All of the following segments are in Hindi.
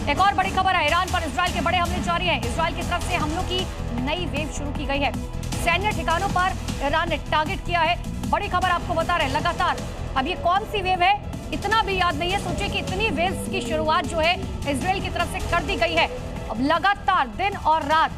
एक और बड़ी खबर है, ईरान पर इजराइल के बड़े हमले जारी हैं। इजराइल की तरफ से हमलों की नई वेव शुरू की गई है। सैन्य ठिकानों पर ईरान ने टारगेट किया है। बड़ी खबर आपको बता रहे हैं लगातार। अब ये कौन सी वेव है इतना भी याद नहीं है। सोचिए कि इतनी वेव्स की शुरुआत जो है इजराइल की तरफ से कर दी गई है। अब लगातार दिन और रात,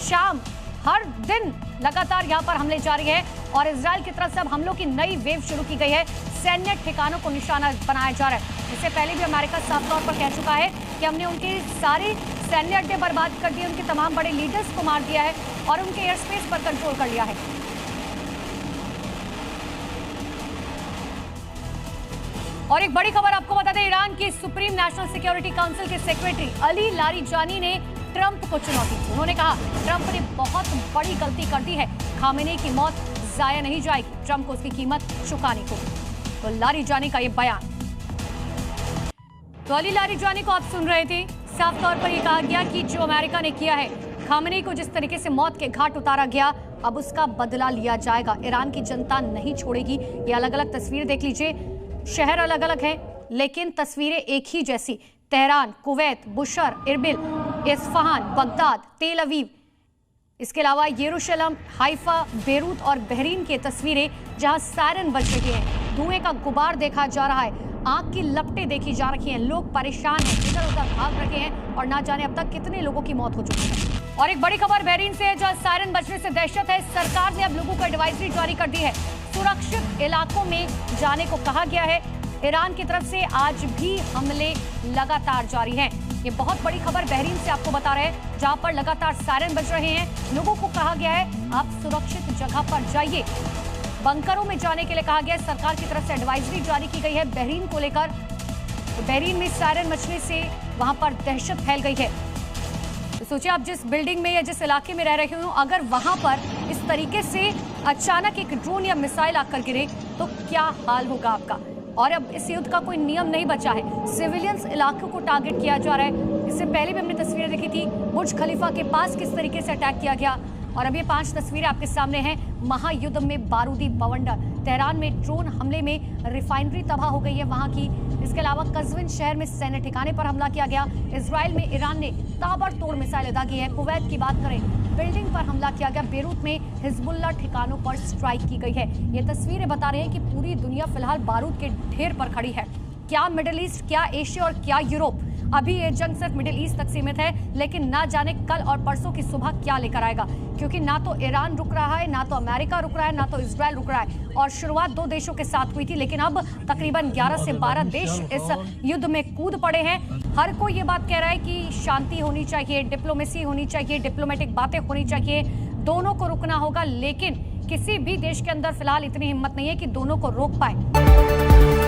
शाम, हर दिन लगातार यहाँ पर हमले जारी है और इजराइल की तरफ से अब हमलों की नई वेव शुरू की गई है। सैन्य ठिकानों को निशाना बनाया जा रहा है। इससे पहले भी अमेरिका साफ तौर पर कह चुका है कि हमने उनके सारे सैन्य अड्डे बर्बाद कर दिए, उनके तमाम बड़े लीडर्स को मार दिया है और उनके एयर स्पेस पर कंट्रोल कर लिया है। और एक बड़ी खबर आपको बता दें, ईरान की सुप्रीम नेशनल सिक्योरिटी काउंसिल के सेक्रेटरी अली लारिजानी ने ट्रंप को चुनौती दी। उन्होंने कहा ट्रंप ने बहुत बड़ी गलती कर दी है, खामेनी की मौत जाया नहीं जाएगी, ट्रंप को उसकी कीमत चुकानी होगी। तो लारिजानी का ये बयान। तो अली लारिजानी को आप सुन रहे थे। साफ तौर पर यह कहा गया कि जो अमेरिका ने किया है, खामेनी को जिस तरीके से मौत के घाट उतारा गया, अब उसका बदला लिया जाएगा। ईरान की जनता नहीं छोड़ेगी। ये अलग अलग तस्वीरें देख लीजिए, शहर अलग अलग हैं लेकिन तस्वीरें एक ही जैसी। Tehran, Kuwait, Bushehr, Erbil, Isfahan, Baghdad, तेल अवीव, इसके अलावा यरूशलेम, हाइफा, बेरूत और बहरीन की तस्वीरें जहां सायरन बज रहे हैं, धुएं का गुबार देखा जा रहा है, आग की लपटें देखी जा रही हैं, लोग परेशान हैं, इधर उधर भाग रहे हैं और ना जाने अब तक कितने लोगों की मौत हो चुकी है। और एक बड़ी खबर बहरीन से है, जहां सायरन बजने से दहशत है। सरकार ने अब लोगों को एडवाइजरी जारी कर दी है, सुरक्षित इलाकों में जाने को कहा गया है। ईरान की तरफ से आज भी हमले लगातार जारी हैं। ये बहुत बड़ी खबर बहरीन से आपको बता रहे हैं, जहां पर लगातार सायरन बज रहे हैं। लोगों को कहा गया है आप सुरक्षित जगह पर जाइए, बंकरों में जाने के लिए कहा गया है। सरकार की तरफ से एडवाइजरी जारी की गई है बहरीन को लेकर। तो बहरीन में सायरन मचने से वहां पर दहशत फैल गई है। तो सोचिए आप जिस बिल्डिंग में या जिस इलाके में रह रहे हो, अगर वहां पर इस तरीके से अचानक एक ड्रोन या मिसाइल आकर गिरे तो क्या हाल होगा आपका। और अब इस युद्ध का कोई नियम नहीं बचा है, सिविलियंस इलाकों को टारगेट किया जा रहा है। इससे पहले भी हमने तस्वीरें देखी थी, बुर्ज खलीफा के पास किस तरीके से अटैक किया गया। और अब ये 5 तस्वीरें आपके सामने हैं। महायुद्ध में बारूदी बवंडर, तेहरान में ड्रोन हमले में रिफाइनरी तबाह हो गई है वहां की। इसके अलावा कज़विन शहर में सैन्य ठिकाने पर हमला किया गया। इजराइल में ईरान ने ताबड़तोड़ मिसाइल अदा की है। कुवैत की बात करें, बिल्डिंग पर हमला किया गया। बेरूत में हिजबुल्लाह ठिकानों पर स्ट्राइक की गई है। ये तस्वीरें बता रहे हैं कि पूरी दुनिया फिलहाल बारूद के ढेर पर खड़ी है। क्या मिडिल ईस्ट, क्या एशिया और क्या यूरोप, अभी ये जंग सिर्फ मिडिल ईस्ट तक सीमित है, लेकिन ना जाने कल और परसों की सुबह क्या लेकर आएगा। क्योंकि ना तो ईरान रुक रहा है, ना तो अमेरिका रुक रहा है, ना तो इजराइल रुक रहा है। और शुरुआत 2 देशों के साथ हुई थी, लेकिन अब तकरीबन 11 से 12 देश इस युद्ध में कूद पड़े हैं। हर कोई ये बात कह रहा है कि शांति होनी चाहिए, डिप्लोमेसी होनी चाहिए, डिप्लोमेटिक बातें होनी चाहिए, दोनों को रुकना होगा। लेकिन किसी भी देश के अंदर फिलहाल इतनी हिम्मत नहीं है कि दोनों को रोक पाए।